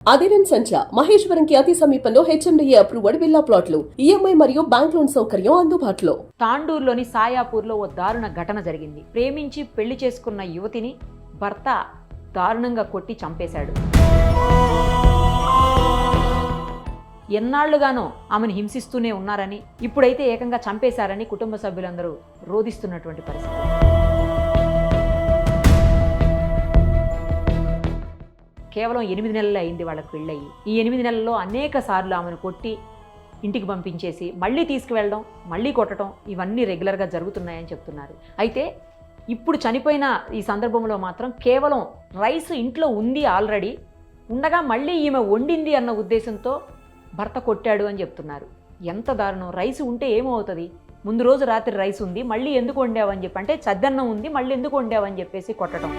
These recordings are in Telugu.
అదిరన్ సంచ మహేశ్వరంకి అతి సమీపంలో హెచ్ఎండిఏ అప్రూవ్డ్ విల్లా ప్లాట్లు ఈఎంఐ మరియు బ్యాంక్ లోన్ సౌకర్యం అందుబాటులో. తాండూరులోని సాయాపూర్లో ఓ దారుణ ఘటన జరిగింది. ప్రేమించి పెళ్లి చేసుకున్న యువతిని భర్త దారుణంగా కొట్టి చంపేశాడు. ఎన్నాళ్లుగానో ఆమెను హింసిస్తూనే ఉన్నారని, ఇప్పుడైతే ఏకంగా చంపేశారని కుటుంబ సభ్యులందరూ రోధిస్తున్నటువంటి పరిస్థితి. కేవలం 8 నెలలు అయింది వాళ్ళకి పెళ్ళయి. ఈ 8 నెలల్లో అనేక సార్లు ఆమెను కొట్టి ఇంటికి పంపించేసి మళ్ళీ తీసుకువెళ్ళడం, మళ్ళీ కొట్టడం, ఇవన్నీ రెగ్యులర్గా జరుగుతున్నాయని చెప్తున్నారు. అయితే ఇప్పుడు చనిపోయిన ఈ సందర్భంలో మాత్రం కేవలం రైస్ ఇంట్లో ఉంది ఆల్రెడీ ఉండగా మళ్ళీ ఈమె వండింది అన్న ఉద్దేశంతో భర్త కొట్టాడు అని చెప్తున్నారు. ఎంత దారుణం! రైస్ ఉంటే ఏమవుతుంది? ముందు రోజు రాత్రి రైస్ ఉంది, మళ్ళీ ఎందుకు వండావని చెప్పి, అంటే చద్దన్నం ఉంది, మళ్ళీ ఎందుకు వండావని చెప్పేసి కొట్టడం.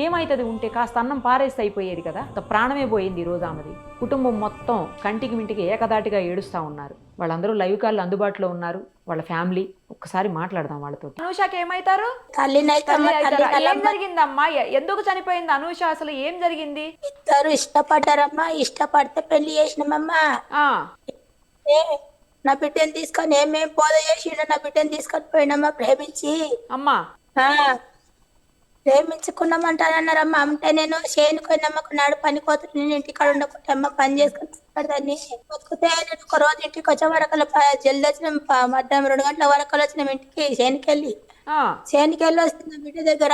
ఏమైతుంది ఉంటే? కాస్త అన్నం పారేస్తే అయిపోయేది కదా. ప్రాణమే పోయింది ఈరోజు ఆమెది. కుటుంబం మొత్తం కంటికి మింటికి ఏకదాటిగా ఏడుస్తూ ఉన్నారు. వాళ్ళందరూ లైవ్ కాల్ అందుబాటులో ఉన్నారు, వాళ్ళ ఫ్యామిలీ. ఒక్కసారి మాట్లాడదాం వాళ్ళతో. అనూషకి ఏమైతారు? ఏం జరిగిందమ్మా? ఎందుకు చనిపోయింది అనూష? అసలు ఏం జరిగింది? ఇద్దరు ఇష్టపడ్డారమ్మా. ఇష్టపడితే పెళ్లి చేసినామమ్మా. నా బిడ్డని తీసుకొని ఏమేం పోద చేసిండు. నా బిడ్డని తీసుకొని పోయినమ్మా ప్రేమించి. అమ్మా ప్రేమించుకున్నామంటారన్నారమ్మా. అంటే నేను చేయనుకోయినమ్మా నాడు పనిపోతుంది. నేను ఇంటికాడ ఉండకుంటే అమ్మ పని చేసుకుని దాన్ని బతుకుతే నేను ఒక రోజు ఇంటికి వచ్చే వరకలు జల్ది వచ్చినాం. మధ్యాహ్నం 2 గంటల వరకలు వచ్చినాం ఇంటికి. చేనుకెళ్ళి వస్తున్న బిడ్డ దగ్గర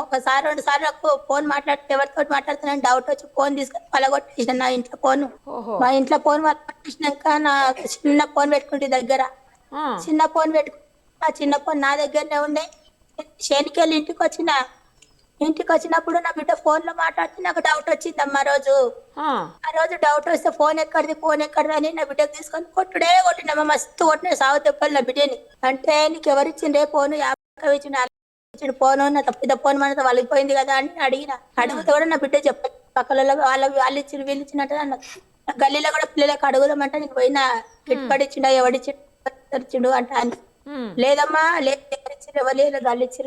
ఒకసారి 2 సార్లు ఫోన్ మాట్లాడితే ఎవరితో మాట్లాడుతున్నాను డౌట్ వచ్చి ఫోన్ తీసుకొని పలగొట్టేసిన నా ఇంట్లో ఫోన్. మా ఇంట్లో ఫోన్ పలగొట్టేసినాక నా చిన్న ఫోన్ పెట్టుకుంటే దగ్గర చిన్న ఫోన్ పెట్టుకుంటే ఆ చిన్న ఫోన్ నా దగ్గరనే ఉండే. చేనుకెళ్ళి ఇంటికి వచ్చినప్పుడు నా బిడ్డ ఫోన్ లో మాట్లాడితే నాకు డౌట్ వచ్చిందమ్మా. ఆ రోజు డౌట్ వస్తే ఫోన్ ఎక్కడిది అని నా బిడ్డకు తీసుకొని కొట్టినమ్మా. మస్తు కొట్టిన సాగు తెప్పాలి నా బిడ్డని. అంటే నీకు ఎవరిచ్చిండే ఫోన్? 50 ఇచ్చిన ఫోన్. నా తప్పిద ఫోన్ మన వాళ్ళిపోయింది కదా అని అడిగితే కూడా నా బిడ్డ చెప్పాలి. పక్కల వాళ్ళు ఇచ్చిన వీళ్ళు ఇచ్చినట్టు అన్న గల్లీలో కూడా పిల్లలకు అడుగుదామంటే నీకు పోయినా గిట్టుబడిచ్చిండా ఎవడిచ్చిండు అంటే అని. లేదమ్మా లేదు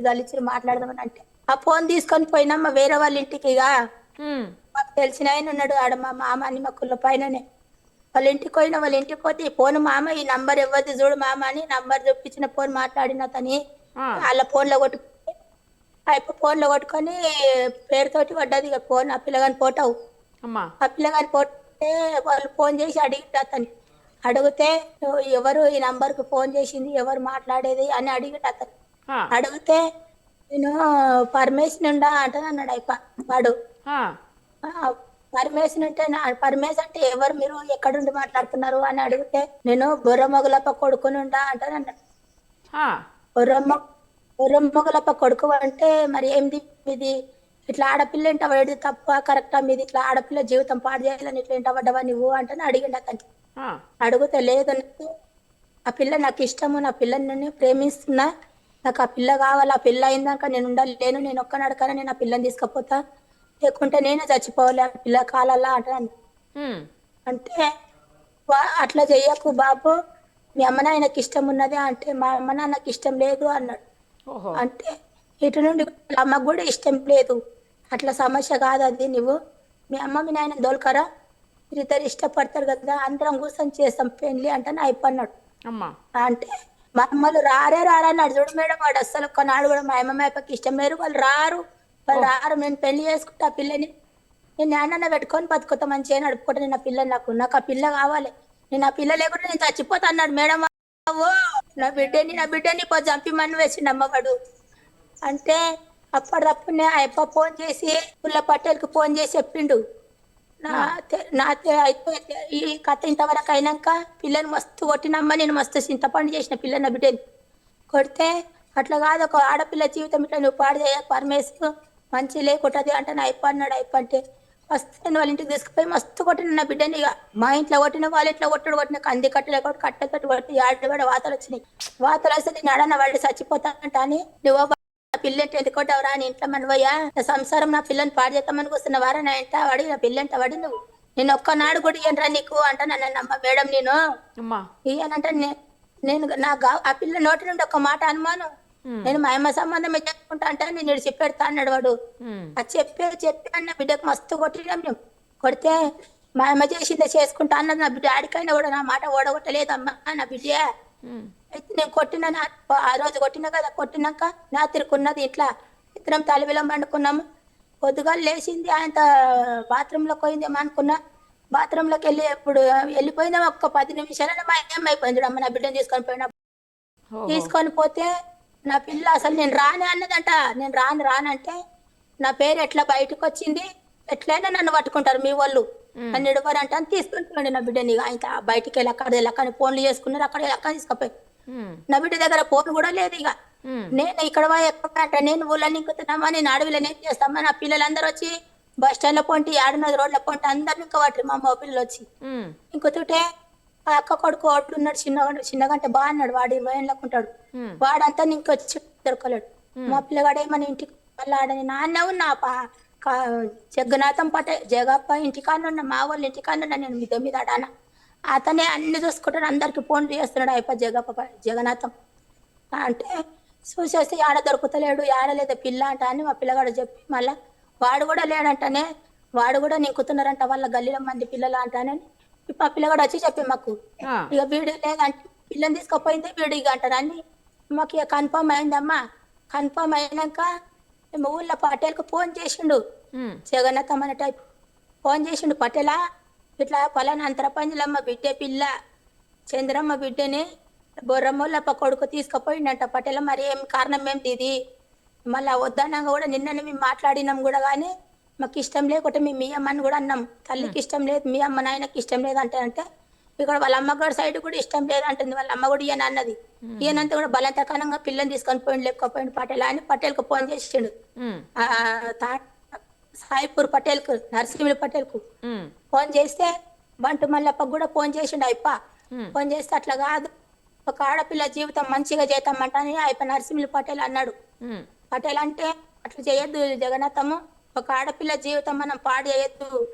గల్లిచ్చిరు మాట్లాడదామని అంటే ఆ ఫోన్ తీసుకొని పోయినమ్మా వేరే వాళ్ళ ఇంటికి. ఇక మాకు తెలిసిన ఆయన ఉన్నాడు ఆడ మా మామ అని మా కుళ్ళ పైననే. వాళ్ళ ఇంటికి పోతే ఈ ఫోన్ మామ ఈ నంబర్ ఇవ్వద్దు చూడు మామ అని నంబర్ చూపించిన ఫోన్ మాట్లాడిన తని వాళ్ళ ఫోన్ లో కొట్టుకొని పేరుతోటి పడ్డది ఇక ఫోన్. ఆ పిల్లగాని ఫోటో వాళ్ళు ఫోన్ చేసి అడిగిట అతని. అడిగితే ఎవరు ఈ నంబర్ కు ఫోన్ చేసింది, ఎవరు మాట్లాడేది అని అడిగిట అతను. అడిగితే నేను పరమేశ్వర్ ఉండా అంటాను అన్నాడు వాడు. పరమేశ్వర్ అంటే ఎవరు, మీరు ఎక్కడుండి మాట్లాడుతున్నారు అని అడిగితే నేను బుర్రమొగలప్ప కొడుకునుండా అంటాను అన్నాడు. బుర్రమొగలప్ప కొడుకు అంటే మరి ఏంది మీది? ఇట్లా ఆడపిల్ల ఇంట పడేది తప్ప కరెక్టా మీది? ఇట్లా ఆడపిల్ల జీవితం పాడు చేయాలని ఇట్లా ఇంట పడ్డవా నువ్వు అంటే అడిగిండు అతను. అడిగితే లేదు, ఆ పిల్ల నాకు ఇష్టము, నా పిల్లని ప్రేమిస్తున్నా, నాకు ఆ పిల్ల కావాలి, ఆ పిల్ల అయిందాక నేను ఉండలేను, నేను ఒక్కనడకనే నేను ఆ పిల్లని తీసుకపోతా, లేకుంటే నేనే చచ్చిపోవాలి ఆ పిల్ల కాలల్లా అంటాను. అంటే అట్లా చెయ్యకు బాబు, మీ అమ్మ నాయనకి ఇష్టం ఉన్నది అంటే మా అమ్మ నాన్నకి ఇష్టం లేదు అన్నాడు. అంటే ఇటు నుండి అమ్మకు కూడా ఇష్టం లేదు, అట్లా సమస్య కాదు అది. నువ్వు మీ అమ్మ మీ నాయన దోల్కరా, మీరిద్దరు ఇష్టపడతారు కదా, అందరం కూర్చొని చేస్తాం పెళ్లి అంటే అయిపోన్నాడు. అంటే మా అమ్మలు రారన్నాడు. చూడు మేడం వాడు అస్సలు కొన్నాడు కూడా మా అమ్మ అయిపోయి ఇష్టం లేరు, వాళ్ళు రారు. నేను పెళ్లి చేసుకుంటా ఆ పిల్లని, నేను నాన్న పెట్టుకొని బతుకుతా మంచిగా నడుపుకుంటా, నేను ఆ పిల్లని నాకు ఆ పిల్ల కావాలి, నేను ఆ పిల్ల లేకుండా నేను చచ్చిపోతా అన్నాడు. మేడం నా బిడ్డని చంపిమని వేసిండు అమ్మవాడు. అంటే అప్పటిదప్పుడే అయ్యప్ప ఫోన్ చేసి పుల్ల పట్టేలకు ఫోన్ చేసి చెప్పిండు, ఈ కథ ఇంతవరకు అయినాక పిల్లని మస్తు కొట్టినమ్మా, నేను మస్తు చింతపండు చేసిన పిల్ల నా బిడ్డని కొడితే అట్లా కాదు, ఒక ఆడపిల్ల జీవితం ఇట్లా నువ్వు పాడు చేయ పరమేశ్వరు మంచి లేకుంటది అంటే నా అన్నాడు. అంటే మస్తు నేను వాళ్ళ ఇంటికి తీసుకుపోయి మస్తు కొట్టిన నా బిడ్డని. ఇక మా ఇంట్లో కొట్టిన వాళ్ళ ఇంట్లో కొట్టిన కంది కట్టలే కట్టతోటి కొట్టి ఆడవాడ వాతలు వచ్చినాయి. వాతలు వస్తే నేను ఆడన్న వాడి చచ్చిపోతానంట అని, నువ్వు పిల్ల ఎందుకు కొట్టావురా అని ఇంట్లో మనవయ్యా, నా సంసారం నా పిల్లని పాడు చేద్దామని వస్తున్న వారా, నా ఇంట వాడి నా పిల్లంట వాడి, నువ్వు నేను ఒక్కనాడు కూడా ఇయ్యనరా నీకు అంట నన్ను అమ్మ. మేడం నేను ఇయ్యనంటే నేను ఆ పిల్ల నోటి నుండి ఒక మాట అనుమానం, నేను మా అమ్మ సంబంధమే చెప్పుకుంటా అంటే నేను చెప్పెడతా అన్నాడు వాడు. అది చెప్పే అన్న బిడ్డకు మస్తు కొట్టినాం మేము. కొడితే మా అమ్మ చేసిందే చేసుకుంటా అన్నది. నా బిడ్డ ఆడికైనా కూడా నా మాట ఓడగొట్టలేదమ్మా నా బిడ్డ. అయితే నేను కొట్టిన ఆ రోజు కొట్టినా కదా, కొట్టినాక నా తిరుకున్నది ఇట్లా ఇద్దరం తలవిలం పండుకున్నాము. పొద్దుగా లేచింది ఆయన బాత్రూంలోకి పోయిందేమో అనుకున్నా. బాత్రూంలోకి వెళ్ళి ఎప్పుడు వెళ్ళిపోయిందేమో ఒక్క 10 నిమిషాలనే మా ఏమైపోయింది అమ్మ నా బిడ్డను తీసుకొని పోయినా. తీసుకొని పోతే నా పిల్ల అసలు నేను రాని అన్నదంట. నేను రానంటే నా పేరు ఎట్లా బయటకు వచ్చింది, ఎట్లయినా నన్ను పట్టుకుంటారు మీ వాళ్ళు, నన్ను ఇడవరంట అని తీసుకొని పోండి నా బిడ్డని. ఆయన బయటికి వెళ్ళి అక్కడ వెళ్ళక ఫోన్లు చేసుకున్నారు, అక్కడ వెళ్ళక తీసుకుపోయి. నా బిడ్డ దగ్గర ఫోన్ కూడా లేదు. ఇక నేను ఇక్కడ ఎక్కడ నేను ఊళ్ళని ఇంకుతున్నామా, నేను అడవిలో నేను చేస్తామా, నా పిల్లలందరూ వచ్చి బస్ స్టాండ్ లో పొంటి ఆడున్నది రోడ్ల పొంటి అందరిని ఇంకా వాటి మా అమ్మ పిల్లలు వచ్చి ఇంకొతుంటే ఆ అక్క కొడుకు ఒడ్డున్నాడు, చిన్నగంటే బాగా అన్నాడు. వాడు 20 ఏళ్ళకు ఉంటాడు. వాడంతా ఇంకొచ్చి దొరకలేడు. మా పిల్లగాడే మన ఇంటికి మళ్ళీ ఆడని నాన్న ఉన్నా జగన్నాథం జగప్ప ఇంటికాడ ఉన్నా, మా వాళ్ళు ఇంటికాడ ఉన్నా, నేను మీద ఆడానా. అతనే అన్ని చూసుకుంటాడు, అందరికి ఫోన్లు చేస్తున్నాడు అయిపో జగన్నాథం అంటే. చూసేస్తే ఆడ దొరుకుతలేడు, ఆడలేదా పిల్ల అంట అని మా పిల్లగాడు చెప్పి మళ్ళా వాడు కూడా లేడంటనే, వాడు కూడా నింకుతున్నారంట వాళ్ళ గల్లీలో మంది పిల్లలు అంటానని మా పిల్లగాడు వచ్చి చెప్పి మాకు. ఇక వీడు లేదంటే పిల్లని తీసుకుపోయింది వీడు ఇక అంటారని మాకు ఇక కన్ఫర్మ్ అయిందమ్మా. కన్ఫర్మ్ అయినాక మేము ఊళ్ళో పటేల్కు ఫోన్ చేసిండు, జగన్నాథం అనే టైప్ ఫోన్ చేసిండు. పటేలా ఇట్లా పలానా అంతరపంజలమ్మ బిడ్డే పిల్ల చంద్రమ్మ బిడ్డని బొర్రమ్మోళ్ళప్ప కొడుకు తీసుకుపోయిండంట పటేల. మరి ఏం కారణం ఏంటి ఇది, మళ్ళీ వద్దన్నాక కూడా నిన్ననే మేము మాట్లాడినాం కూడా, కానీ మాకు ఇష్టం లేకుంటే మేము మీ అమ్మని కూడా అన్నాం, తల్లికి ఇష్టం లేదు, మీ అమ్మ నాయనకి ఇష్టం లేదు అంటే ఇక్కడ వాళ్ళ అమ్మగారి సైడ్ కూడా ఇష్టం లేదు అంటుంది. వాళ్ళ అమ్మ కూడా ఈయన అన్నది. ఈయనంతా కూడా బలవంతకరంగా పిల్లని తీసుకొని పోయిండు, లేకపోయిండు పటేల్ అని పటేల్కు ఫోన్ చేసిండు. సాయిపూర్ పటేల్కు, నరసింహులు పటేల్కు ఫోన్ చేస్తే బంటు మల్లప్పకు కూడా ఫోన్ చేసిండు అయిప. ఫోన్ చేస్తే అట్లా కాదు, ఒక ఆడపిల్ల జీవితం మంచిగా చేద్దామంటని అయిప నరసింహులు పటేల్ అన్నాడు. పటేల్ అంటే అట్లా చేయొద్దు జగన్నాథము, ఒక ఆడపిల్ల జీవితం మనం పాడు చేయొద్దు,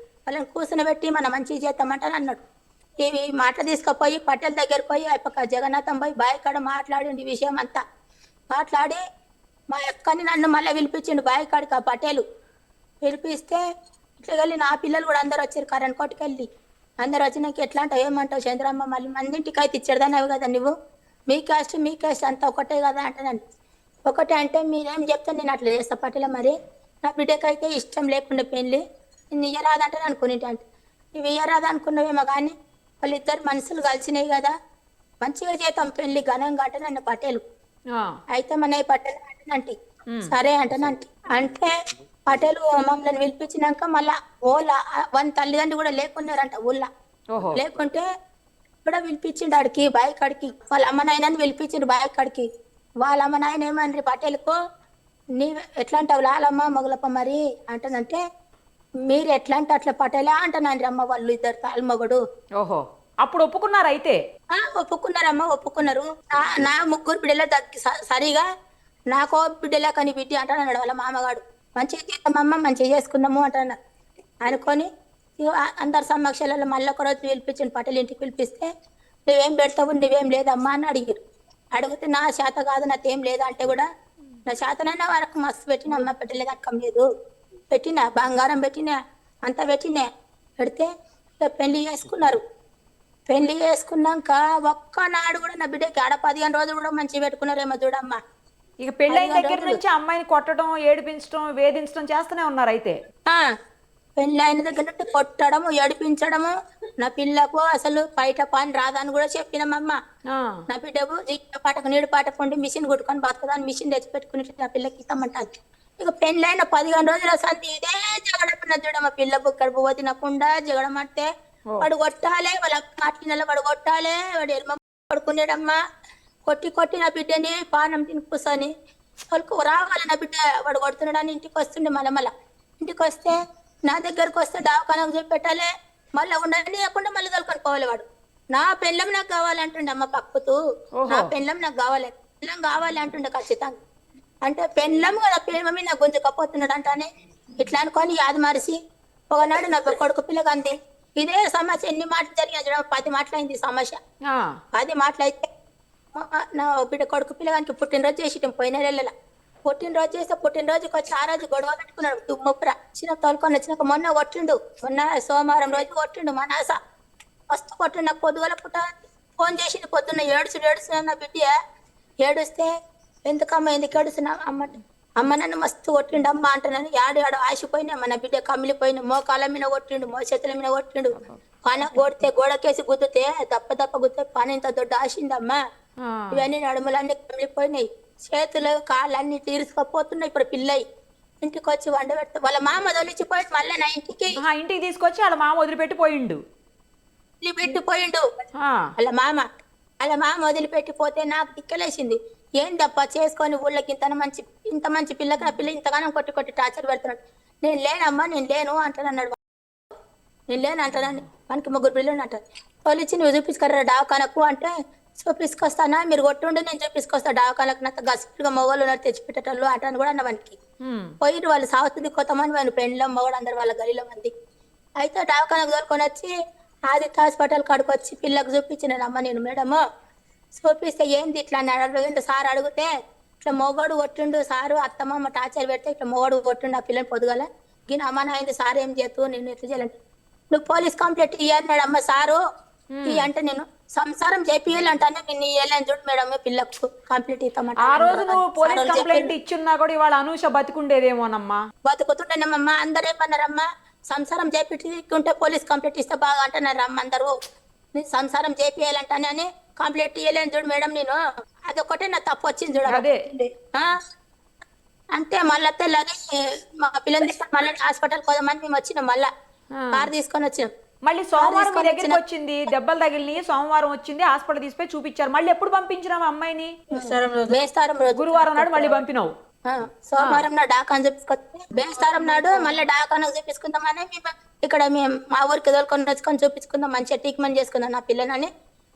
వాళ్ళని కూర్చుని పెట్టి మనం మంచిగా చేద్దామంటని అన్నాడు. ఇవి మాట తీసుకుపోయి పటేల్ దగ్గర పోయి అయిపోక జగన్నాథం పోయి బావి కాడ మాట్లాడింది విషయం అంతా. మాట్లాడి మా అక్కని నన్ను మళ్ళీ పిలిపించిండు బావి కాడికి. ఆ పటేలు పిలిపిస్తే ఇట్లా వెళ్ళి నా పిల్లలు కూడా అందరు వచ్చారు కరెంట్ కోటికి వెళ్ళి. అందరు వచ్చినాక ఎట్లా అంటావు ఏమంటావు చంద్రమ్మ, మళ్ళీ మందింటికి అయితే ఇచ్చేదానవి కదా నువ్వు, మీ క్యాస్ట్ అంతా ఒకటే కదా అంటాను. ఒకటే అంటే మీరేం చెప్తాను నేను అట్లా చేస్తా పటేల. మరి నా బిడ్డకైతే ఇష్టం లేకుండా పెళ్ళి నేను ఇయ్యరాదంటే అనుకునేటి అంటే ఇవి ఇయ్యరాదు అనుకున్నావేమో, కానీ వాళ్ళిద్దరు మనసులు కలిసినాయి కదా, మంచిగా చేద్దాం పెళ్లి ఘనంగా అంటే నన్ను పటేలు. అయితే మన పటేల్ అంటేనంటే సరే అంటేనంటే అంటే పటేలు మమ్మల్ని పిలిపించినాక మళ్ళా ఓలా 1 తల్లిదండ్రులు కూడా లేకున్నారంట ఊళ్ళో. లేకుంటే కూడా పిలిపించిండు ఆడికి బాయి కాడికి, వాళ్ళ అమ్మ నాయనని పిలిపించిండు బాయి కాడికి. వాళ్ళ అమ్మ నాయన ఏమన్నారు పటేల్కు, నీ ఎట్లా అంటావు లాలమ్మ మొగలప్ప మరి అంటానంటే మీరు ఎట్లా అంటే అట్లా పటేలా అంటానండి అమ్మ వాళ్ళు ఇద్దరు తాళమొగడు. ఓహో, అప్పుడు ఒప్పుకున్నారు అయితే? ఒప్పుకున్నారమ్మా, ఒప్పుకున్నారు. నా 3 బిడ్డల సరిగా నాకో బిడ్డలా కానీ బిడ్డ అంటానన్నాడు వాళ్ళ మామగాడు. మంచిగా చేద్దామమ్మ మంచిగా చేసుకుందాము అంటున్నారు అనుకొని అందరు సమక్షాలలో మళ్ళీ ఒక రోజు పిలిపించండి పటేల్ ఇంటికి. పిలిపిస్తే నువ్వేం పెడతావు, నువ్వేం లేదమ్మా అని అడిగారు. అడిగితే నా చేత కాదు నాకేం లేదా అంటే కూడా నా చేతనైనా వరకు మస్తు పెట్టిన అమ్మ పెట్టలేదు అక్కం లేదు, పెట్టినా బంగారం పెట్టినా అంతా పెట్టినా. పెడితే పెళ్లి చేసుకున్నారు. పెళ్లి చేసుకున్నాక ఒక్కనాడు కూడా నా బిడ్డకి 15 రోజులు కూడా మంచిగా పెట్టుకున్నారేమో చూడమ్మా. ఇక పెళ్ళైన దగ్గర నుంచి అమ్మాయిని కొట్టడం, ఏడిపించడం, వేధించడం చేస్తూనే ఉన్నారు అయితే? పెళ్లి అయిన దగ్గర నుండి కొట్టడము, ఏడిపించడము. నా పిల్లకు అసలు బయట పని రాదని కూడా చెప్పినమ్మమ్మ. నా బిడ్డకు పాటకు నీడు పాటకుండి మిషన్ కొట్టుకొని బతుకుదాన్ని మిషన్ తెచ్చి పెట్టుకుని నా పిల్లకి ఇస్తామంటాను. ఇక పెళ్ళైన 15 రోజుల సంధి ఇదే జగడపడిన చూడమ్మ. పిల్లకు కడుపు వదినకుండా జగడమంటే వాడు కొట్టాలే, వాళ్ళ మాట్లాడిన వాడు కొట్టాలే, వాడు ఎల్మ పడుకునేడమ్మా. కొట్టి నా బిడ్డని పానం తిని కూర్చొని వాళ్ళకు రావాలి నా బిడ్డ వాడు కొడుతున్నాడని ఇంటికి వస్తుండే. మళ్ళీ ఇంటికి వస్తే నా దగ్గరకు వస్తే దవాఖానకు చెప్పి పెట్టాలి, మళ్ళీ ఉండనియకుండా మళ్ళీ తొలుకొని పోవాలి. వాడు నా పెళ్ళం నాకు కావాలి అంటుండే అమ్మ పక్కుతూ, నా పెళ్ళం నాకు కావాలి, పెళ్ళం కావాలి అంటుండే ఖచ్చితంగా. అంటే పెళ్ళం కదా ప్రేమమి నాకు గుంజుకపోతున్నాడు అంటానే ఇట్లా అనుకొని యాది మరిసి ఒకనాడు నా కొడుకు పిల్లగా అంది. ఇదే సమస్య ఎన్ని మాటలు జరిగిన 10 మాటలైంది సమస్య. 10 మాటలైతే నా బిడ్డ కొడుకు పిల్లగానికి పుట్టినరోజు చేసి పోయిన నెలల పుట్టినరోజు చేస్తే పుట్టినరోజుకి వచ్చి ఆ రోజు గొడవ పెట్టుకున్నాడు దుమ్ముప్ర చిన్న తోలుకొని వచ్చినాక మొన్న కొట్టిండు మొన్న సోమవారం రోజు కొట్టిండు మా నాస మస్తు కొట్టిండు. నాకు పొద్దుగల పుట్ట ఫోన్ చేసింది పొద్దున్న ఏడుస్తున్నా నా బిడ్డ ఏడుస్తే ఎందుకమ్మ ఎందుకు ఏడుస్తున్నా అమ్మ నన్ను మస్తు కొట్టిండు అమ్మ అంటున్నాను. ఆడు ఆశపోయినా మన బిడ్డ కమిలిపోయిన మోకాల మీద కొట్టిండు మో చేతుల మీద కొట్టిండు. పన కొడితే గోడకేసి గుద్దితే దప్ప గుద్దితే పని ఇంత దొడ్డు ఆశిందమ్మా. ఇవన్నీ నడుములన్నీ కమిలిపోయినాయి చేతులు కాళ్ళు అన్ని తీరుసుకపోతున్నాయి. ఇప్పుడు పిల్లయి ఇంటికి వచ్చి వండ పెడతా వాళ్ళ మామ వదిలిచ్చిపోయి మళ్ళీ నా ఇంటికి తీసుకొచ్చి వాళ్ళ మామ వదిలిపెట్టి పోయిండు పెట్టిపోయిండు. వాళ్ళ మామ వదిలిపెట్టిపోతే నాకు దిక్కలేసింది. ఏందప్ప చేసుకొని ఊళ్ళకి ఇంత మంచి పిల్లకి నా పిల్ల ఇంతగానో కొట్టి టార్చర్ పెడుతున్నాడు. నేను లేనమ్మా నేను లేను అంటానన్నాడు. నేను లేను అంటానని మనకి 3 పిల్లలు అంటారు. వాళ్ళు ఇచ్చి నువ్వు చూపించుకరా డావకానకు అంటే చూపించుకొస్తానా మీరు కొట్టుండి నేను చూపించుకొస్తా డావకాలకు నాకు గసిగా మొగోళ్ళు ఉన్నారు తెచ్చిపెట్టేటోళ్ళు అంటాను కూడా అన్న వానికి పోయి వాళ్ళు సావతుంది కొత్తమని వాళ్ళు పెండ్లో మొగడు అందరు వాళ్ళ గలిలో మంది అయితే డావకానకు దొరుకొని వచ్చి ఆదిత్య హాస్పిటల్ కాడికి వచ్చి పిల్లకు చూపించిన అమ్మ నేను మేడము చూపిస్తే ఏంది ఇట్లా అన్నాడు. సార్ అడిగితే ఇట్లా మొగోడు కొట్టిండు సారు అత్తమ్మ టార్చర్ పెడితే ఇట్లా మొగోడు కొట్టిండు ఆ పిల్లని పొద్దుగల గిన అమ్మ నాయింది సార్ ఏం చేస్తూ నేను ఎట్లా చేయాలంటే నువ్వు పోలీస్ కంప్లైంట్ ఇయ్యన్నాడు అమ్మ సారు అంటే నేను సంసారం చేపియాలంటానే నిన్ను ఇయ్యాలని చూడు మేడం పిల్లకు కంప్లైంట్ ఇస్తామంట. ఆ రోజు నువ్వు పోలీస్ కంప్లైంట్ ఇచ్చున్నా కూడా ఇవాళ అనూష బతుకుండేదేమోనమ్మా. బతుకుతుండేనమ్మా అందరు ఏమన్నారమ్మా సంసారం చేపించుకుంటే పోలీస్ కంప్లైంట్ ఇస్తే బాగా అంటున్నారు అమ్మ అందరూ. నేను సంసారం చేపియాలంటానే అని కంప్లైంట్ ఇయ్యలేని చూడు మేడం నేను అదొకటే నా తప్పు వచ్చింది చూడండి. అంటే మళ్ళీ తెల్లారి మా పిల్లలు తీసుకొని మళ్ళీ హాస్పిటల్ పోదామని మేము వచ్చినాం మళ్ళా కార్ తీసుకొని వచ్చినాం. మళ్ళీ సోమవారం మీ దగ్గరికి వచ్చింది దెబ్బలు తగిలిని సోమవారం వచ్చింది హాస్పిటల్ తీసుకుపోయి చూపించారు. మళ్ళీ ఎప్పుడు పంపించినావు అమ్మాయిని? బేస్తారం రోజు గురువారం నాడు మళ్ళీ పంపినావు. సోమవారం నాడు డాకాను చూపించుకొచ్చి బేస్తారం నాడు మళ్ళీ డాకాను చూపించుకుందామని ఇక్కడ మేము మా ఊరికి తోలుకొని వచ్చుకొని చూపించుకుందాం మంచిగా ట్రీట్మెంట్ చేసుకుందాం నా పిల్లలని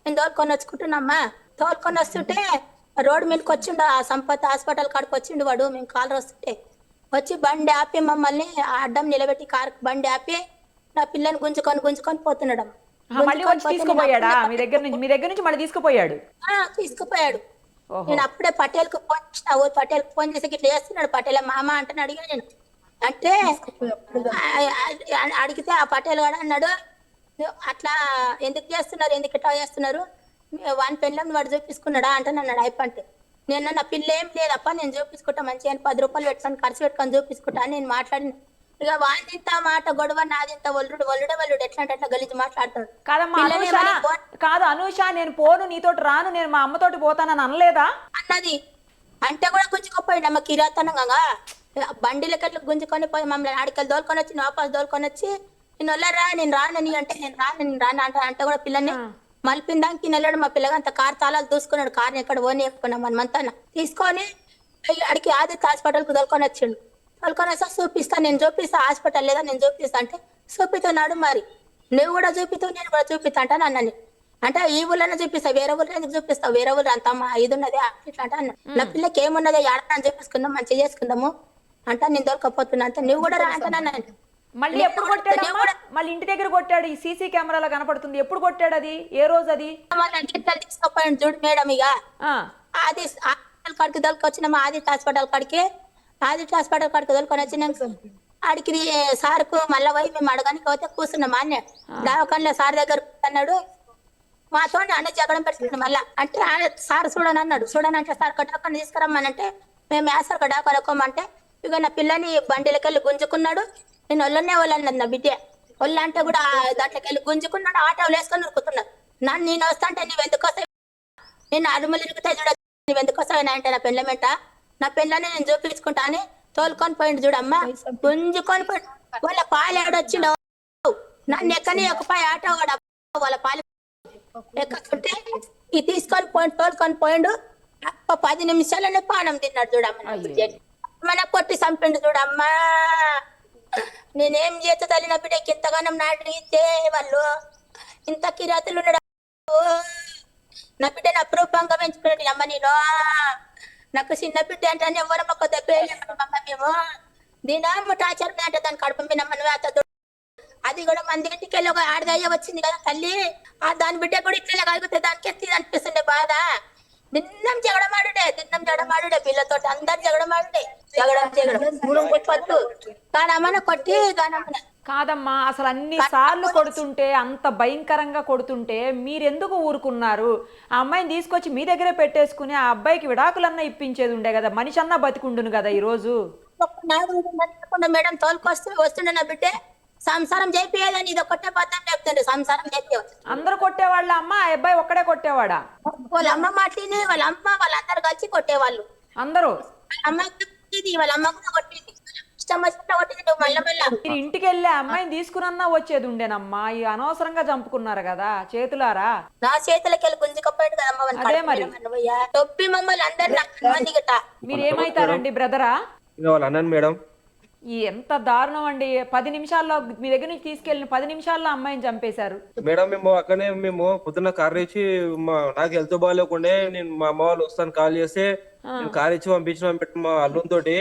నేను తోలుకొని వచ్చుకుంటున్నామ్మా. తోలుకొని వస్తుంటే రోడ్డు మీదకి వచ్చిండు ఆ సంపత్ హాస్పిటల్ కాడికి వచ్చిండు వాడు మేము కాలు వస్తుంటే వచ్చి బండి ఆపి మమ్మల్ని అడ్డం నిలబెట్టి కారు బండి ఆపి నా పిల్లని గుంజుకొని పోతున్నాడు. తీసుకుపోయాడా మీ దగ్గర నుంచి మళ్ళీ తీసుకుపోయాడు. నేను అప్పుడే పటేల్ కు ఫోన్ చేసిన పటేల్ కు ఫోన్ చేసి ఇట్లా చేస్తున్నాడు పటేల్ మామ అంటే అడిగా నేను అంటే అడిగితే ఆ పటేల్ కూడా అన్నాడు అట్లా ఎందుకు చేస్తున్నారు ఎందుకు ఇట్లా చేస్తున్నారు వాని పెళ్ళం వాడు చూపించుకున్నాడా అంటే అన్నాడు అయిపోంటే నేను నా పిల్ల ఏం లేదప్ప నేను చూపించుకుంటా మంచిగా 10 రూపాయలు పెట్టుకొని ఖర్చు పెట్టుకొని చూపించుకుంటా నేను మాట్లాడిన ఇక వాంతింత మాట గొడవ నాదింత వల్లుడు ఎట్లా అంటే అట్లా గలీజు మాట్లాడతాడు. కాదు అనూష నేను పోను నీతోటి రాను నేను మా అమ్మతోటి పోతానని అనలేదా అన్నది అంటే కూడా గుంజుకోపోయింది అమ్మ కిరాతనంగా బండిలకట్లు గుంజుకొని పోయి మమ్మల్ని ఆడికలు దోలుకొని వచ్చి వాపస్ దోలుకొని వచ్చి నేను వెళ్ళరా నేను రానని అంటే నేను రాను అంటే కూడా పిల్లని మలిపిందానికి వెళ్ళాడు మా పిల్లగా అంత కార్ తాళాలు దూసుకున్నాడు కార్ని ఎక్కడ ఓని ఎక్కున్నాం మనమంతా తీసుకొని అడిగి ఆదిత్య హాస్పిటల్కి దొరుకొని వచ్చిండు. తోలుకొని వస్తా చూపిస్తా నేను చూపిస్తా హాస్పిటల్ లేదా నేను చూపిస్తా అంటే చూపిస్తున్నాడు. మరి నువ్వు కూడా చూపిస్తావు నేను కూడా చూపిస్తా అంటే అన్నని అంటే ఈ ఊళ్ళో చూపిస్తా వేరే ఊళ్ళో ఎందుకు చూపిస్తావు వేరే ఊళ్ళో అంత ఇది ఉన్నది ఇట్లా అంటే అన్న నా పిల్లకి ఏమున్నది ఏడని చూపించుకుందాం మంచిగా చేసుకుందాము అంటే నేను దొరకపోతున్నా అంటే నువ్వు కూడా రా అంటే మళ్ళీ ఎప్పుడు కొట్టాడు మళ్ళీ ఇంటి దగ్గర కొట్టాడు ఈ సీసీ కెమెరాలో కనపడుతుంది ఎప్పుడు కొట్టాడు అది ఏ రోజు అది తీసుకుపోయాడు చూడు మేడం ఇక అది హాస్పిటల్ కాడికి దొరికొచ్చినాము ఆదిత్య హాస్పిటల్ కాడికి దొరుకొని వచ్చినాక ఆడికి సార్కు మళ్ళీ పోయి మేము అడగానికి పోతే కూర్చున్నాం అన్న దావకాన్లో సార్ దగ్గర అన్నాడు మాతో అన్న జగడం పెట్టుకున్నాం మళ్ళా అంటే సార్ చూడని అన్నాడు చూడనంటే సార్ కట్టకుండా తీసుకురమ్మనంటే మేము వేసారు కడాకొనుకోమంటే ఇక నా పిల్లని బండిలకెళ్ళి గుంజుకున్నాడు నేను వాళ్ళన్నది నా బిడ్డ ఒళ్ళు అంటే కూడా దాంట్లోకి వెళ్ళి గుంజుకున్నాడు ఆటోలు వేసుకొని ఉరుకుతున్నాడు నేను వస్తా అంటే నువ్వు ఎందుకు వస్తావు నేను అడుమలు ఇరుగుతాయి చూడ నువ్వు ఎందుకు వస్తావు అంటే నా పెళ్ళమెంట నా పెళ్ళని నేను చూపించుకుంటా అని తోలుకొని పోయిండు చూడమ్మ గుంజుకొని పోయిండు వాళ్ళ పాలు ఏడొచ్చిండు నన్ను ఎక్కని ఒకపాయి ఆటో కూడా వాళ్ళ పాలు ఎక్కకుంటే ఇది తీసుకొని తోలుకొని పోయిండు 10 నిమిషాలనే పానం తిన్నాడు చూడమ్మ మన కొట్టి చంపిండు చూడమ్మా. నేనేం చేస్తా తల్లి నా బిడ్డకి ఇంతగానం నాటితే వాళ్ళు ఇంత కిరాతులు ఉన్నాడు నా బిడ్డ నా అప్రూపంగా పెంచుకున్నాడు అమ్మ నేను నాకు చిన్న బిడ్డ అంటే ఎవరమ్మ కొద్ద పేర్లేమమ్మ మేము దీనమ్మ టార్చర్ అంటే దాన్ని కడుపునమ్మ అది కూడా మంది ఇంటికి వెళ్ళి ఒక ఆడదయ్య వచ్చింది కదా తల్లి దాని బిడ్డ కూడా ఇట్లా కలిగితే దానికి ఎత్తి అనిపిస్తుండే బాధ దిన్నం జగడమాడుడే పిల్లతో అందరు జగడమాడుడే జగడం కొట్టవద్దు కానమ్మన కొట్టి కానమ్మన కాదమ్మా, అసలు అన్ని సార్లు కొడుతుంటే, అంత భయంకరంగా కొడుతుంటే మీరెందుకు ఊరుకున్నారు? ఆ అమ్మాయిని తీసుకొచ్చి మీ దగ్గరే పెట్టేసుకుని ఆ అబ్బాయికి విడాకులన్నా ఇప్పించేది ఉండే కదా, మనిషి అన్నా బతికుండును కదా ఈరోజు. మేడం వస్తుండే నా బిడ్డే సంసారం చేపియాలని ఇది ఒక్కటే పద్ధతి చెప్తుండే, సంసారం చేపియవచ్చు. అందరూ కొట్టేవాళ్ళ అమ్మ, ఆ అబ్బాయి ఒక్కడే కొట్టేవాడా? వాళ్ళ అమ్మ మాటని వాళ్ళ అమ్మ వాళ్ళందరూ కలిసి కొట్టేవాళ్ళు. అందరూ వాళ్ళ అమ్మ కొట్టింది, వాళ్ళ అమ్మ కూడా కొట్టింది, ఇష్టం వచ్చినట్టు కొట్టింది. మళ్ళీ మీరు ఇంటికి వెళ్ళి అమ్మాయిని తీసుకురన్నా వచ్చేది ఉండేనమ్మా, ఈ అనవసరంగా చంపుకున్నారు కదా చేతులారా. నా చేతులకి వెళ్ళి గుంజుకపోయాడు అదే మరి. కదమ్మా తొప్పి మమ్మల్ని అందరినీ గట్ట. మీరు ఏమైతారండి బ్రదరా? వాళ్ళ అన్నాను మేడం. ఈ ఎంత దారుణం అండి, 10 నిమిషాల్లో మీ దగ్గర నుంచి తీసుకెళ్ళిన 10 నిమిషాల్లో అమ్మాయిని చంపేశారు. మేడం మేము అక్కడనే పొద్దున్న కార్ ఇచ్చి నాకు హెల్త్ బాగాలేకుండే నేను మా అమ్మ వాళ్ళు వస్తాను కాల్ చేస్తే నేను కార్ ఇచ్చి పంపించిన మా అల్లుతోటి.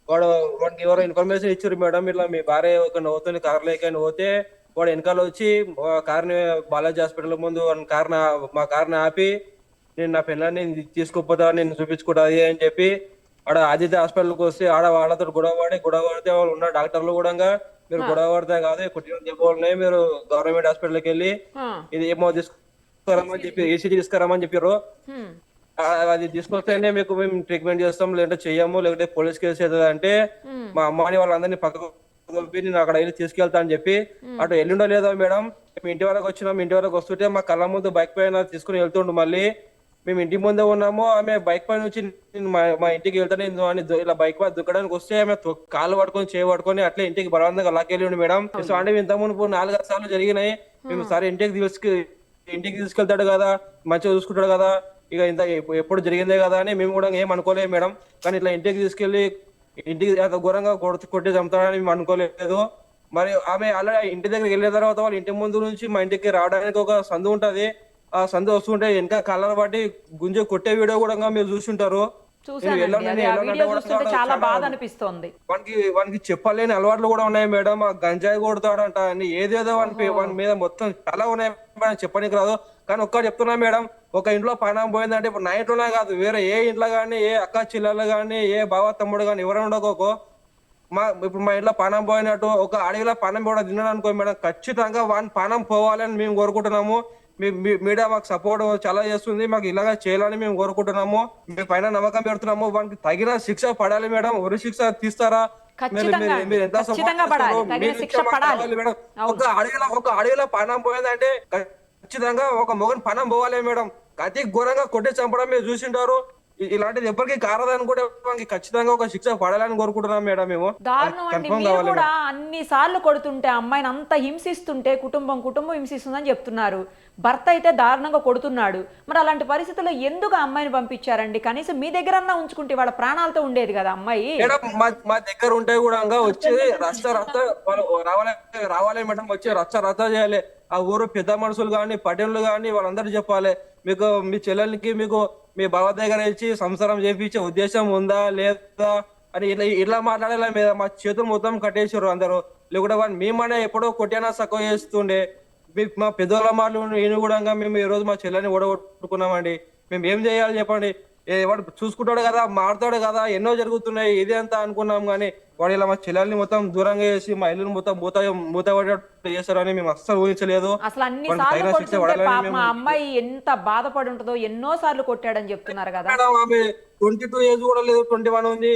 వాడికి ఎవరో ఇన్ఫర్మేషన్ ఇచ్చారు మేడం, ఇట్లా మీ భార్య ఒక నవ్వుతుంది కార్ లేకని పోతే వాడు వెనకాల వచ్చి కార్ని బాలాజీ హాస్పిటల్ ముందు మా కార్ని ఆపి నేను నా పిల్లల్ని తీసుకోపోతా నేను చూపించుకుంటా అని చెప్పి ఆడ ఆదిత్య హాస్పిటల్కి వస్తే వాళ్ళతో గొడవ పడితే వాళ్ళు ఉన్న డాక్టర్లు కూడా మీరు గొడవ పడితే కాదు కుట్టిన దెబ్బలు మీరు గవర్నమెంట్ హాస్పిటల్కి వెళ్ళి ఇది ఏమో తీసుకురామని చెప్పి ఏసీజీ తీసుకురామని చెప్పారు. అది తీసుకొస్తేనే మీకు మేము ట్రీట్మెంట్ చేస్తాం, లేదంటే చెయ్యము, లేదంటే పోలీస్ కేసు అవుతుంది అంటే మా అమ్మని వాళ్ళందరినీ పక్కకు నేను అక్కడ వెళ్ళి తీసుకెళ్తా అని చెప్పి అటు ఎల్లుండో లేదో మేడం. మేము ఇంటి వరకు వచ్చినాం, ఇంటి వరకు వస్తుంటే మా కళ్ళ ముందు బైక్ పైన తీసుకుని వెళ్తుండు. మళ్ళీ మేము ఇంటి ముందే ఉన్నాము, ఆమె బైక్ పైన నుంచి మా ఇంటికి వెళ్తాను ఇలా బైక్ పైన దుక్కడానికి వస్తే ఆమె కాళ్ళు పట్టుకొని చేయి పట్టుకొని అట్లా ఇంటికి బలవంతంగా లాకెళ్ళి మేడం. సో అంటే ఇంత మునుపు 4-5 సార్లు జరిగినాయి. మేము సరే ఇంటికి తీసుకెళ్తాడు కదా, మంచిగా చూసుకుంటాడు కదా, ఇక ఇంత ఎప్పుడు జరిగిందే కదా అని మేము కూడా ఏం అనుకోలేదు మేడం. కానీ ఇట్లా ఇంటికి తీసుకెళ్లి ఇంటికి ఘోరంగా కొట్టి చంపుతాడని మేము అనుకోలేదు. మరి ఆమె అలా ఇంటి దగ్గరికి వెళ్ళిన తర్వాత వాళ్ళ ఇంటి ముందు నుంచి మా ఇంటికి రావడానికి ఒక సందు ఉంటది, ఆ సందు వస్తుంటే వెనక కళ్ళను బట్టి గుంజ కొట్టే వీడియో కూడా మీరు చూసుంటారు. చాలా బాధ అనిపిస్తుంది. వానికి చెప్పలేని అలవాట్లు కూడా ఉన్నాయి మేడం. ఆ గంజాయి కొడతాడంట అని ఏదేదో వాని మీద మొత్తం చాలా ఉన్నాయి చెప్పడానికి రాదు. కానీ ఒక్కటి చెప్తున్నా మేడం, ఒక ఇంట్లో ప్రాణం పోయిందంటే ఇప్పుడు నా ఇంట్లోనే కాదు, వేరే ఏ ఇంట్లో కానీ ఏ అక్క చెల్లెలు కానీ ఏ బావ తమ్ముడు కానీ ఎవరైనా ఉండకోకో ఇప్పుడు మా ఇంట్లో ప్రాణం పోయినట్టు ఒక అడవిలో ప్రాణం కూడా తిన్నాడు అనుకో మేడం, ఖచ్చితంగా వాని ప్రాణం పోవాలని మేము కోరుకుంటున్నాము. మీడియా మాకు సపోర్ట్ చాలా చేస్తుంది, మాకు ఇలాగా చేయాలని మేము కోరుకుంటున్నాము. మీ పైన నమ్మకం పెడుతున్నాము. వానికి తగిన శిక్ష పడాలి మేడం. ఉరి శిక్ష తీస్తారా? మీరు ఎంత మేడం? ఒక అడవిలో ప్రాణం పోయిందంటే ఖచ్చితంగా ఒక మొగన్ ప్రాణం పోవాలి మేడం. అతి ఘోరంగా కొట్టి చంపడం మీరు చూసింటారు. ఇలాంటిది ఎవరికి కారదని కూడా ఖచ్చితంగా ఒక శిక్ష పడాలని కోరుకుంటున్నాం మేడం. మేము దారుణం అండి. మీరు కూడా అన్ని సార్లు కొడుతుంటే అమ్మాయిని అంత హింసిస్తుంటే కుటుంబం హింసిస్తుందని చెప్తున్నారు. భర్త అయితే దారుణంగా కొడుతున్నాడు. మరి అలాంటి పరిస్థితుల్లో ఎందుకు అమ్మాయిని పంపించారండి? కనీసం మీ దగ్గర ఉంచుకుంటే వాళ్ళ ప్రాణాలతో ఉండేది కదా అమ్మాయి. మా దగ్గర ఉంటే కూడా వచ్చి రచ్చ రావాలి మేడం, వచ్చి రచ్చ చేయాలి. ఆ ఊరు పెద్ద మనుషులు కానీ పటేళ్ళు కానీ వాళ్ళందరూ చెప్పాలి, మీకు మీ చెల్లెలకి మీకు మీ బావ దగ్గర ఇచ్చి సంసారం చేపించే ఉద్దేశం ఉందా లేదా అని ఇట్లా మాట్లాడేలా మీద మా చేతులు మొత్తం కట్టేసారు అందరూ. లేకుంటే వాడిని మేమనే ఎప్పుడో కొట్టైనా సక్కువ చేస్తుండే. మా పెద్దోళ్ళ మాటలు నేను కూడా మేము ఈ రోజు మా చెల్లెని ఓడగొట్టుకున్నామండి. మేము ఏం చేయాలి చెప్పండి? వాడు చూసుకుంటాడు కదా, మారుతాడు కదా, ఎన్నో జరుగుతున్నాయి ఇదే అంతా అనుకున్నాం. కానీ వాడు ఇలా మా చెల్లెల్ని మొత్తం దూరంగా చేసి మా ఇల్లుని మొత్తం మూత పడేటట్టు చేస్తారని మేము అస్సలు ఊహించలేదు. అసలు అన్ని సార్లు అమ్మాయి ఎంత బాధపడి ఉంటుందో, ఎన్నో సార్లు కొట్టాడని చెప్తున్నారు కదా. ఆమె 22 ఏజ్ కూడా లేదు, 21 ఉంది.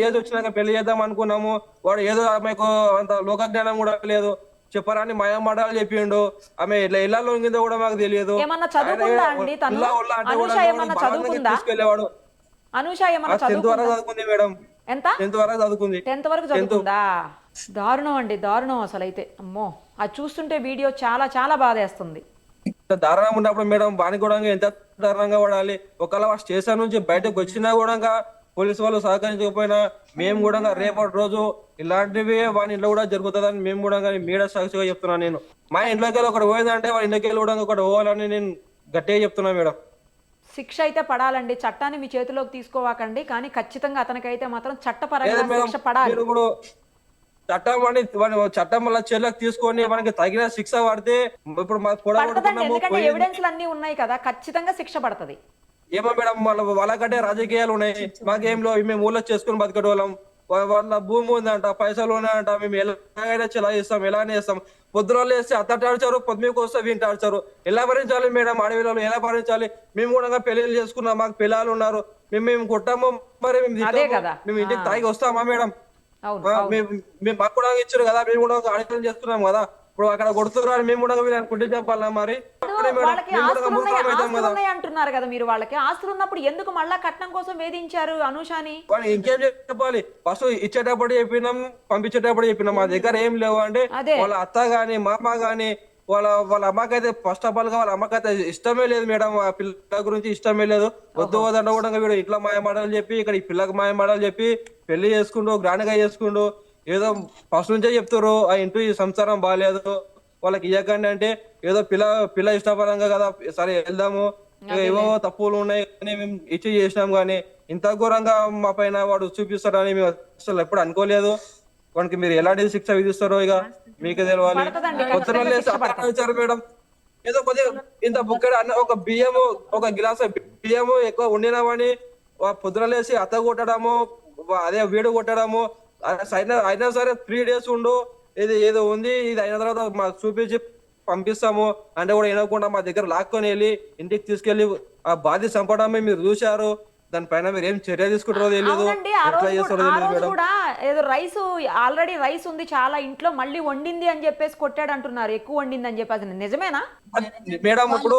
ఏజ్ వచ్చినాక పెళ్లి చేద్దాం అనుకున్నాము. వాడు ఏదో ఆమెకు అంత లోక జ్ఞానం కూడా లేదు, చెప్పరాని మాయం మాటలు చెప్పిండు. ఆమె ఇట్లా ఇళ్లలో ఉందో కూడా మాకు తెలియదు. తీసుకెళ్లేవాడు. 10th వరకు చదువుకుంది మేడం. ఎంత? 10th వరకు చదువుకుంది. 10th వరకు చదువుకుందా? దారుణం అండి, దారుణం అసలు. అయితే అమ్మో, అది చూస్తుంటే వీడియో చాలా చాలా బాధేస్తుంది. దారుణంగా ఉన్నప్పుడు మేడం వాని కూడా ఎంత దారుణంగా పడాలి. ఒకవేళ స్టేషన్ నుంచి బయటకు వచ్చినా కూడా పోలీసు వాళ్ళు సహకరించకపోయినా మేము కూడా రేపటి రోజు ఇలాంటివి వాని ఇంట్లో కూడా జరుగుతుందని మేము కూడా మీడియా సాక్షిగా చెప్తున్నాను. నేను మా ఇంట్లోకి వెళ్ళి ఒకటి పోయిందంటే వాళ్ళ ఇంట్లోకి వెళ్ళి కూడా ఒకటి పోవాలని నేను గట్టిగా చెప్తున్నా మేడం. శిక్ష అయితే పడాలండి. చట్టాన్ని మీ చేతిలోకి తీసుకోవాకండి, కానీ ఖచ్చితంగా అతనికైతే మాత్రం చట్టపరంగా శిక్ష పడాలి. చట్టం వల్ల చెల్లకు తీసుకొని మనకి తగిన శిక్ష పడితే ఇప్పుడు పడుతుందండి, పొడగొట్టుకున్నాము ఎందుకంటే ఎవిడెన్స్లు అన్ని ఉన్నాయి కదా, ఖచ్చితంగా శిక్ష పడుతుంది. ఏమో మేడం వాళ్ళకంటే రాజకీయాలు ఉన్నాయి, మాకేం లో మేము ఊళ్ళో చేసుకుని బతికేటోళ్ళం. వాళ్ళ భూమి ఉందంట, పైసలు ఉన్నాయంట, మేము ఎలాగైనా చెలాయిస్తాం, ఎలాగైనా చేస్తాం. పొద్దున వేస్తే అత్తాడ్చారు, పొద్దుకు వస్తే వీంటాడ్చారు. ఎలా భరించాలి మేడం? అడవిలో ఎలా భరించాలి? మేము కూడా పెళ్లిళ్ళు చేసుకున్నాం, మాకు పిల్లలు ఉన్నారు, మేము కొట్టాము, మరి మేము ఇంటికి తాగి వస్తామా మేడం? మేము మాకు కూడా ఇచ్చారు కదా, మేము కూడా ఆలోచన చేస్తున్నాం కదా. ఇప్పుడు అక్కడ కొడుతున్నారు, మేము కూడా వీళ్ళని కుట్టి చెప్పాలా? మరి వాళ్ళకి ఆస్తులు ఉన్నాయి అంటున్నారు కదా మీరు, వాళ్ళకి ఆస్తులు ఉన్నప్పుడు ఎందుకు మళ్ళా కట్నం కోసం వేధించారు అనూషాని? వాళ్ళు ఇంకేం చెప్పాలి? ఫస్ట్ ఇచ్చేటప్పుడు చెప్పినాం, పంపించేటప్పుడు చెప్పినాం, మా దగ్గర ఏం లేవు అంటే వాళ్ళ అత్త గాని మా అమ్మ గాని వాళ్ళ అమ్మకైతే ఫస్ట్ ఆఫ్ ఆల్ గా వాళ్ళ అమ్మకైతే ఇష్టమే లేదు మేడం, ఆ పిల్ల గురించి ఇష్టమే లేదు. వద్దు వద్దంటే కూడా వీడు ఇంట్లో మాయమాటలు చెప్పి ఇక్కడ ఈ పిల్లకి మాయమాటలు చెప్పి పెళ్లి చేసుకుంటూ గ్రాండ్ గా చేసుకుంటూ ఏదో ఫస్ట్ నుంచే చెప్తారు ఆ ఇంటూ ఈ సంసారం బాగాలేదు వాళ్ళకి ఇవ్వకండి అంటే ఏదో పిల్ల ఇష్టపరంగా కదా సరే వెళ్దాము, ఏవో తప్పులు ఉన్నాయి కానీ మేము ఇచ్చి చేసినాం. కానీ ఇంత ఘోరంగా మా పైన వాడు చూపిస్తాడని మేము అసలు ఎప్పుడు అనుకోలేదు. వానికి మీరు ఎలాంటి శిక్ష విధిస్తారో ఇక మీకే తెలియాలి. పొద్దున మేడం ఏదో కొద్దిగా ఇంత బుక్కడ అన్న ఒక గిలాస బియ్యము ఎక్కువ వండినామని పొద్దున లేసి అత్త కొట్టడము, అదే వీడు కొట్టడము. అయినా సరే 3 days ఉండు, ఇది ఏదో ఉంది, ఇది అయిన తర్వాత మాకు చూపించి పంపిస్తాము అంటే కూడా వినకుండా మా దగ్గర లాక్కొని వెళ్ళి ఇంటికి తీసుకెళ్లి ఆ బాధ చంపడమే మీరు చూశారు. దానిపైన మీరు ఏం చర్య తీసుకుంటారో తెలియదు, ఎట్లా చేస్తారో తెలియదు మేడం. కూడా ఏదో రైస్ ఆల్రెడీ రైస్ ఉంది చాలా ఇంట్లో, మళ్ళీ వండింది అని చెప్పేసి కొట్టాడు అంటున్నారు, ఎక్కువ వండింది అని చెప్పేసి. నిజమేనా మేడం? ఇప్పుడు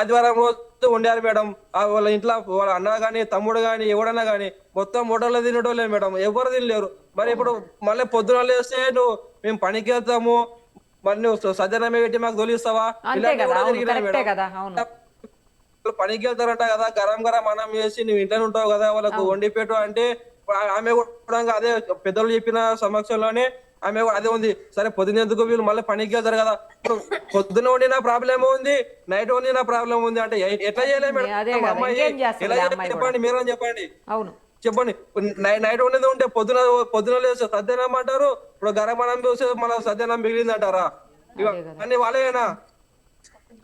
ఆదివారం రోజు వండారు మేడం, వాళ్ళ ఇంట్లో వాళ్ళ అన్న గాని తమ్ముడు గాని ఎవడన్నా గాని మొత్తం హోటల్లో తినటోలే మేడం, ఎవరు తినలేరు. మరి ఇప్పుడు మళ్ళీ పొద్దున లేస్తే నువ్వు మేము పనికి వెళ్తాము, మరి నువ్వు సజ్జనమే పెట్టి మాకు తొలిస్తావా? పనికి వెళ్తారంట కదా, గరం అన్నం చేసి నువ్వు ఇంట్లోనే ఉంటావు కదా, వాళ్ళకు వండి పెట్టు అంటే ఆమె కూడా అదే పెద్దలు చెప్పిన సమక్షంలోనే ఆమె అదే ఉంది. సరే పొద్దున ఎందుకు వీళ్ళు మళ్ళీ పనికి వెళ్తారు కదా, పొద్దున వండిన ప్రాబ్లమ్ ఉంది, నైట్ వండిన ప్రాబ్లం ఉంది అంటే ఎట్లా చేయలేదు మేడం? అమ్మాయి ఎలా చెప్పండి, మీరని చెప్పండి. చెప్పండి, నైట్ వండేది ఉంటే పొద్దున లేస్తే సద్యనం అంటారు, ఇప్పుడు గరం అన్నం చూస్తే మన సద్యనం మిగిలింది అంటారా? ఇవన్నీ వాళ్ళేనా?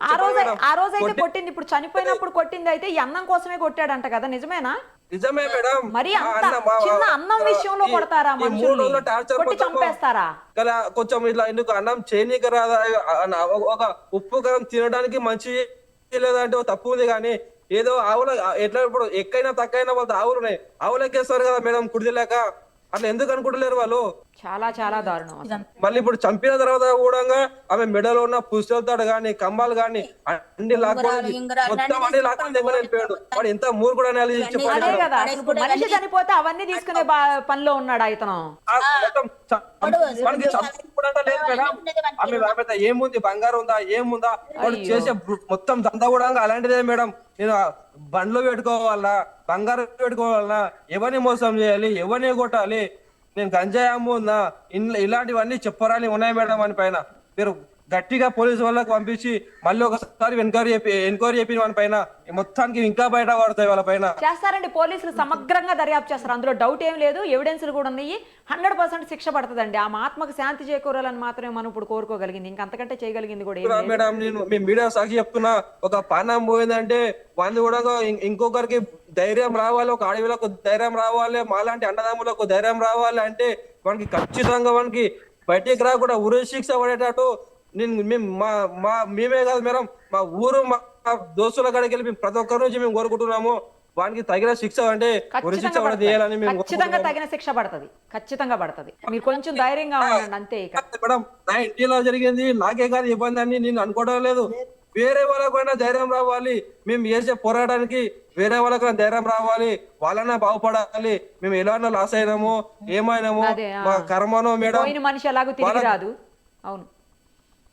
ఆ రోజు అయితే కొట్టింది, ఇప్పుడు చనిపోయినప్పుడు కొట్టింది అయితే ఈ అన్నం కోసమే కొట్టాడంట కదా, నిజమేనా? నిజమే మేడం. మరి చిన్న అన్నం విషయంలో కొడతారా? కొట్టి చంపేస్తారా? కదా కొంచెం ఇట్లా ఎందుకు అన్నం చేయనీకి రాదా? ఒక ఉప్పు కారం తినడానికి మంచి లేదంటే తప్పు ఉంది. కానీ ఏదో ఆవుల ఎట్లా ఇప్పుడు ఎక్కైనా తక్కైనా వాళ్ళ ఆవులు ఉన్నాయి, ఆవులకేస్తారు కదా మేడం కుడిలేక, అట్లా ఎందుకు అనుకుంటలేరు వాళ్ళు? చాలా చాలా దారుణం. మళ్ళీ ఇప్పుడు చంపిన తర్వాత కూడా ఆమె మెడలో ఉన్న పుస్తకాలు గాని కమ్మాలు గాని అన్ని లాక్కొని మొత్తం అన్ని లాక్కొని దగ్గర వెళ్ళిపోయాడు. వాడు ఎంత మూర్ఖుడు అని మనిషి చనిపోతే అవన్నీ తీసుకునే పనిలో ఉన్నాడు ఇతను. లేదు మేడం, ఆమె ఏముంది, బంగారం ఉందా, ఏముందా, వాడు చేసే మొత్తం దందా కూడా అలాంటిదే మేడం. నేను బండ్లు పెట్టుకోవాలా, బంగారం పెట్టుకోవాలన్నా, ఎవరిని మోసం చేయాలి, ఎవరిని కొట్టాలి, నేను గంజాయి అమ్ముందా, ఇలాంటివన్నీ చెప్పరాని ఉన్నాయి మేడం. అని పైన మీరు గట్టిగా పోలీసు వాళ్ళకి పంపించి మళ్ళీ ఒకసారి ఎంక్వైరీ చెప్పిన మన పైన మొత్తానికి ఇంకా బయట పడతాయి వాళ్ళ పైన. చేస్తారండి పోలీసులు, సమగ్రంగా దర్యాప్తు చేస్తారు, అందులో డౌట్ ఏం లేదు. ఎవిడెన్స్లు కూడా ఉన్నాయి, 100% శిక్ష పడుతుందండి. ఆ ఆత్మకు శాంతి చేకూరాలని మాత్రమే మనం ఇప్పుడు కోరుకోగలిగింది, ఇంకంతకంటే చేయగలిగింది కూడా మేడం. నేను మీ మీడియా సాక్షి చెప్తున్నా, ఒక పానం పోయిందంటే వాళ్ళు కూడా ఇంకొకరికి ధైర్యం రావాలి, ఒక అడవిలకు ధైర్యం రావాలి, మాలాంటి అన్నదమ్ములకు ధైర్యం రావాలి అంటే మనకి ఖచ్చితంగా మనకి బయటికి రాకుండా ఉరి శిక్ష పడేటట్టు మేమే కాదు మేడం, మా ఊరు మా దోస్తుల కాడికి వెళ్ళి మేము ప్రతి ఒక్కరి నుంచి మేము కోరుకుంటున్నాము, వానికి తగిన శిక్ష అంటే ఉరి శిక్ష చేయాలని మేము ఖచ్చితంగా తగిన శిక్ష పడుతుంది, ఖచ్చితంగా పడుతుంది. మీరు కొంచెం ధైర్యంగా ఉండండి అంతే. మేడం నా ఇంటిలో జరిగింది నాకే కాదు ఇబ్బంది అని నేను అనుకోవడం లేదు, వేరే వాళ్ళకైనా ధైర్యం రావాలి, మేము చేసే పోరాటానికి వేరే వాళ్ళకైనా ధైర్యం రావాలి, వాళ్ళైనా బాగుపడాలి. మేము ఎలానో లాస్ అయినాము, ఏమైనాము, మా కర్మనో మేడం, మనిషి ఎలాగో తిరిగి రాదు. అవును,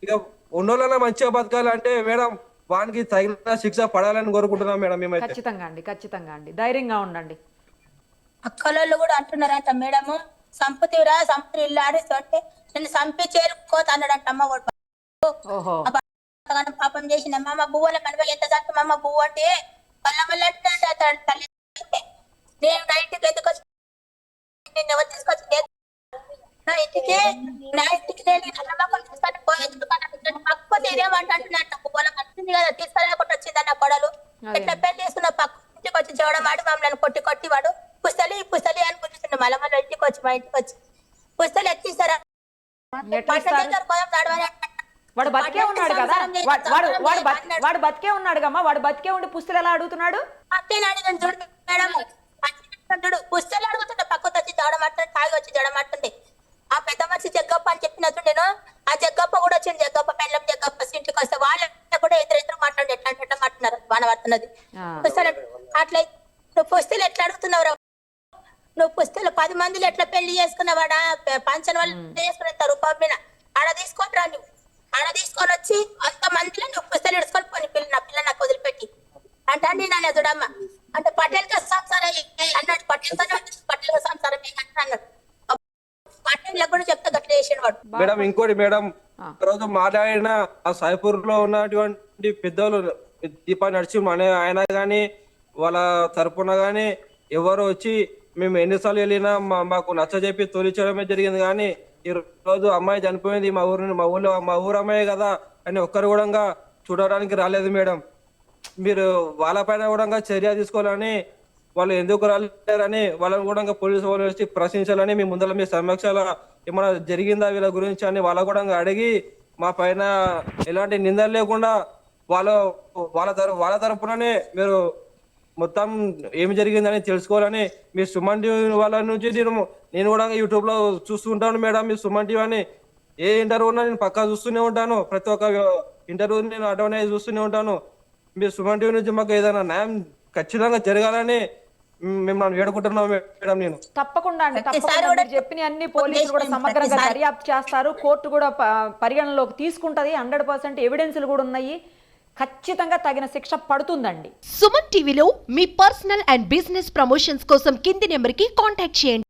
ఇక ఉన్నోళ్ళైనా మంచిగా బతకాలి అంటే మేడం వానికి తగిన శిక్ష పడాలని కోరుకుంటున్నాం మేడం. మేమైతే ఖచ్చితంగా అండి, ఖచ్చితంగా అండి, ధైర్యంగా ఉండండి. అక్కలోళ్ళు కూడా అంటున్నారంట మేడము, సంపుతీరా సంపుతి ఇల్లు ఆడిస్తుంటే నేను సంపి చేరుకోత అన్నాడంట అమ్మ కూడా. పాపం చేసిన అమ్మ బువ్వల మనవ ఎంత చక్క అమ్మ బువ్వ అంటే మళ్ళా మళ్ళీ అంటున్నాడు తల్లి, నేను నైట్కి ఎందుకు వచ్చి ఎవరు తీసుకొచ్చి నా ఇంటికి నేను నమ్మకం తీసుకొని పోయేందుకు పక్కన ఇదేమంటే పొలం వచ్చింది కదా తీసుకురాకుండా వచ్చిందన్న కొడలు ఎట్లా పెళ్లి చేసుకున్న పక్క ఇంటికి వచ్చి చూడడం ఆడి మమ్మల్ని కొట్టి వాడు పుస్తలి అని పుట్టిస్తుండే మళ్ళీ మళ్ళీ ఇంటికి వచ్చి మా ఇంటికి వచ్చి పుస్తలు ఎత్తిస్తారా వాడు బతికే ఉన్నాడు కదా, వాడు బతికే ఉన్నాడు కమ్మా, వాడు బతికే ఉండి పుస్తలు ఎలా అడుగుతున్నాడు? అట్టేనాడు చూడు మేడం, చూడు పుస్తలు అడుగుతుంటే పక్కకు వచ్చి చూడమంటుండే, తాగి వచ్చి చూడమంటుండే. ఆ పెద్ద మనిషి జగ్గప్ప అని చెప్పినట్టు నేను ఆ జగ్గప్ప కూడా వచ్చింది, జగ్గప్ప పెళ్ళం జగ్గప్ప ఇంటికి వస్తే వాళ్ళు కూడా ఎదురెదురు మాట్లాడి ఎట్లా మాట్లాడుతున్నారు బాణ పడుతున్నది పుస్తలు. అట్లా నువ్వు పుస్తలు ఎట్లా అడుగుతున్నావు? నువ్వు పుస్తలు 10 మందిలో ఎట్లా పెళ్లి చేసుకున్నావాడా? పంచన వాళ్ళు చేసుకుని రూపాయి మీద ఆడ తీసుకొని రా, నువ్వు ఆడ తీసుకొని వచ్చి అంత మందిలో నువ్వు పుస్తలు ఇడుచుకొని పోయి పిల్ల నా పిల్ల నాకు వదిలిపెట్టి అంటే నేను చూడమ్మ అంటే పటేల్గా సంసారం అన్నాడు, పటేల్గా సంసారం అన్నాడు. పటేల్ కూడా చెప్తా గట్ల చేసాడు వాడు. మేడం ఇంకోటి మేడం, రోజు మాట్లాడిన ఆ సాయిపూర్ లో ఉన్నటువంటి పెద్దలు దీపా నరసింహ అనే ఆయన గాని వాళ్ళ తరపున గాని ఎవరు వచ్చి మేము ఎన్నిసార్లు వెళ్ళినా మాకు నచ్చ చెప్పి తోలించడమే జరిగింది. కానీ ఈ రోజు అమ్మాయి చనిపోయింది మా ఊరు అమ్మాయి కదా అని ఒక్కరు కూడా చూడడానికి రాలేదు మేడం. మీరు వాళ్ళపైన కూడా చర్య తీసుకోవాలని, వాళ్ళు ఎందుకు రాలేరని వాళ్ళని కూడా పోలీసు వాళ్ళు వచ్చి ప్రశ్నించాలని మీ ముందర మీ సమక్షాల ఏమైనా జరిగిందా వీళ్ళ గురించి అని వాళ్ళ కూడా అడిగి మా పైన ఎలాంటి నిందలు లేకుండా వాళ్ళ తరపుననే మీరు మొత్తం ఏమి జరిగిందని తెలుసుకోవాలని మీ సుమన్ టీవీ వాళ్ళ నుంచి నేను కూడా యూట్యూబ్ లో చూస్తూ ఉంటాను మేడం. మీ సుమన్ టీవీ అని ఏ ఇంటర్వ్యూ ఉన్నా నేను పక్కా చూస్తూనే ఉంటాను, ప్రతి ఒక్క ఇంటర్వ్యూ నేను అటెండ్ చూస్తూనే ఉంటాను. మీ సుమన్ టీవీ నుంచి మాకు ఏదైనా న్యాయం ఖచ్చితంగా జరగాలని మిమ్మల్ని వేడుకుంటున్నాం మేడం. నేను తప్పకుండా అండి, తప్పకుండా మీరు చెప్పిన అన్ని పోలీసులు కూడా సమగ్రంగా దర్యాప్తు చేస్తారు, కోర్టు కూడా పరిగణనలోకి తీసుకుంటది. 100% ఎవిడెన్స్లు కూడా ఉన్నాయి, ఖచ్చితంగా తగిన శిక్ష పడుతుందండి. సుమన్ టీవీలో మీ పర్సనల్ అండ్ బిజినెస్ ప్రమోషన్స్ కోసం కింది నెంబర్కి కాంటాక్ట్ చేయండి.